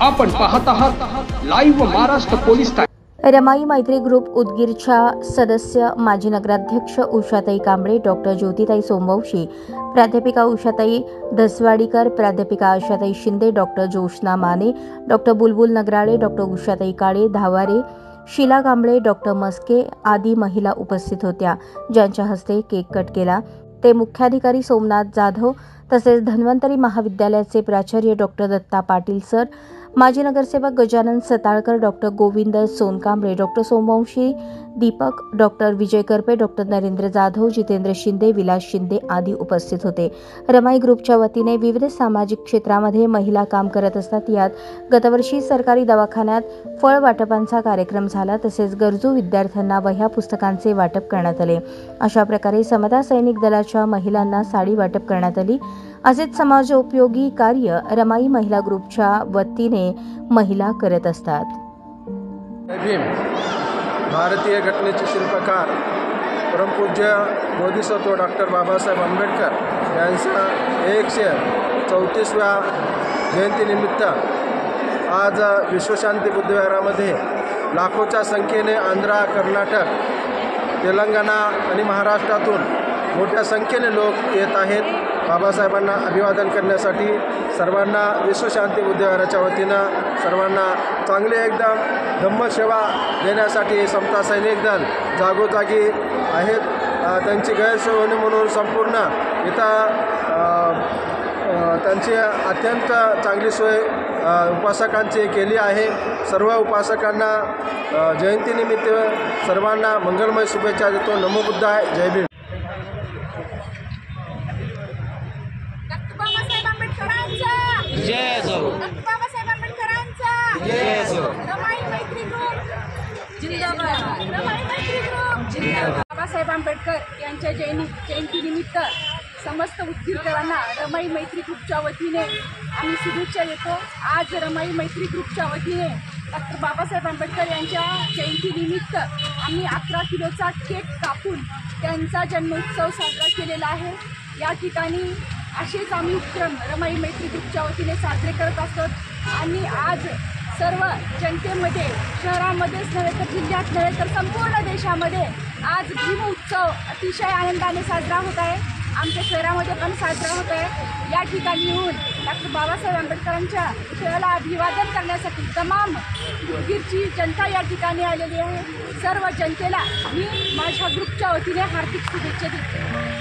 आपण पाहत आहात लाईव्ह महाराष्ट्र पोलीस रमाई मैत्री ग्रुप उदगीरच्या सदस्य माजी नगराध्यक्ष उषाताई कांबळे, डॉक्टर ज्योतिताई सोमवंशी, प्राध्यापिका उषाताई धसवाडीकर, प्राध्यापिका आशाताई शिंदे, डॉक्टर जोशना माने, डॉक्टर बुलबुल नगराळे, डॉक्टर उषाताई काळे धावारे, शीला कांबळे, डॉक्टर मस्के आदी महिला उपस्थित होत्या, ज्यांच्या हस्ते केक कट केला। ते मुख्याधिकारी सोमनाथ जाधव तसेच धन्वंतरी महाविद्यालयाचे प्राचार्य डॉक्टर दत्ता पाटील सर, माजी नगरसेवक Gajanan Satalkar, doctor Govind Sonkamble, doctor Somvanshi Deepak, doctor Vijay Karpe, doctor Narendra Jadhav, Jitendra Shinde, Vilas Shinde आदी उपस्थित होते। रमाई ग्रुपच्या वतीने विविध सामाजिक क्षेत्रामध्ये महिला काम करत असतात। यात गतवर्षी सरकारी दवाखान्यात फळ वाटपांचा कार्यक्रम झाला, तसेच गरजू विद्यार्थ्यांना वह्या पुस्तकांचे वाटप करण्यात आले। अशा प्रकारे समता सैनिक दलाच्या महिलांना साडी वाटप करण्यात आली। असेच समाजोपयोगी कार्य रमाई महिला ग्रुपच्या वतीने महिला करत असतात। भारतीय घटनेचे शिल्पकार परमपूज्य बोधिसत्व डॉक्टर बाबासाहेब आंबेडकर यांचा 134व्या जयंतीनिमित्त आज विश्वशांती बुद्धविहारामध्ये लाखोच्या संख्येने आंध्र, कर्नाटक, तेलंगणा आणि महाराष्ट्रातून मोठ्या संख्येने लोक येत आहेत। बाबासाहेबांना अभिवादन करण्यासाठी सर्वांना विश्वशांती बुद्धविहाराच्या वतीनं सर्वांना चांगले एकदम धम्मसेवा देण्यासाठी समता सैनिक दल जागोजागी आहेत। त्यांची गैरसोय होणे म्हणून संपूर्ण इथं त्यांची अत्यंत चांगली सोय उपासकांची केली आहे। सर्व उपासकांना जयंतीनिमित्त सर्वांना मंगलमय शुभेच्छा देतो। नमो बुद्धाय, जय भीम। जय जो बाबासाहेब आंबेडकरांचा जय जो रमाई मैत्री ग्रुप जिंदाबाद, रमाई मैत्री ग्रुप जिंदाबाद। बाबासाहेब आंबेडकर यांच्या जयंतीनिमित्त समस्त उदगीरकरांना रमाई मैत्री ग्रुपच्या वतीने आम्ही शुभेच्छा देतो। आज रमाई मैत्री ग्रुपच्या वतीने डॉक्टर बाबासाहेब आंबेडकर यांच्या जयंतीनिमित्त आम्ही 11 किलोचा केक कापून त्यांचा जन्मोत्सव साजरा केलेला आहे। या ठिकाणी असेच आम्ही उपक्रम रमाई मैत्री ग्रुपच्या वतीने साजरे करत असतो आणि आज सर्व जनतेमध्ये, शहरामध्येच नव्हे तर जिल्ह्यात नव्हे तर संपूर्ण देशामध्ये आज भीम उत्सव अतिशय आनंदाने साजरा होत आहे। आमच्या शहरामध्ये पण साजरा होत आहे। या ठिकाणी येऊन डॉक्टर बाबासाहेब आंबेडकरांच्या पुतळ्याला अभिवादन करण्यासाठी तमाम उदगीरची जनता या ठिकाणी आलेली आहे। सर्व जनतेला मी माझ्या ग्रुपच्या वतीने हार्दिक शुभेच्छा देते।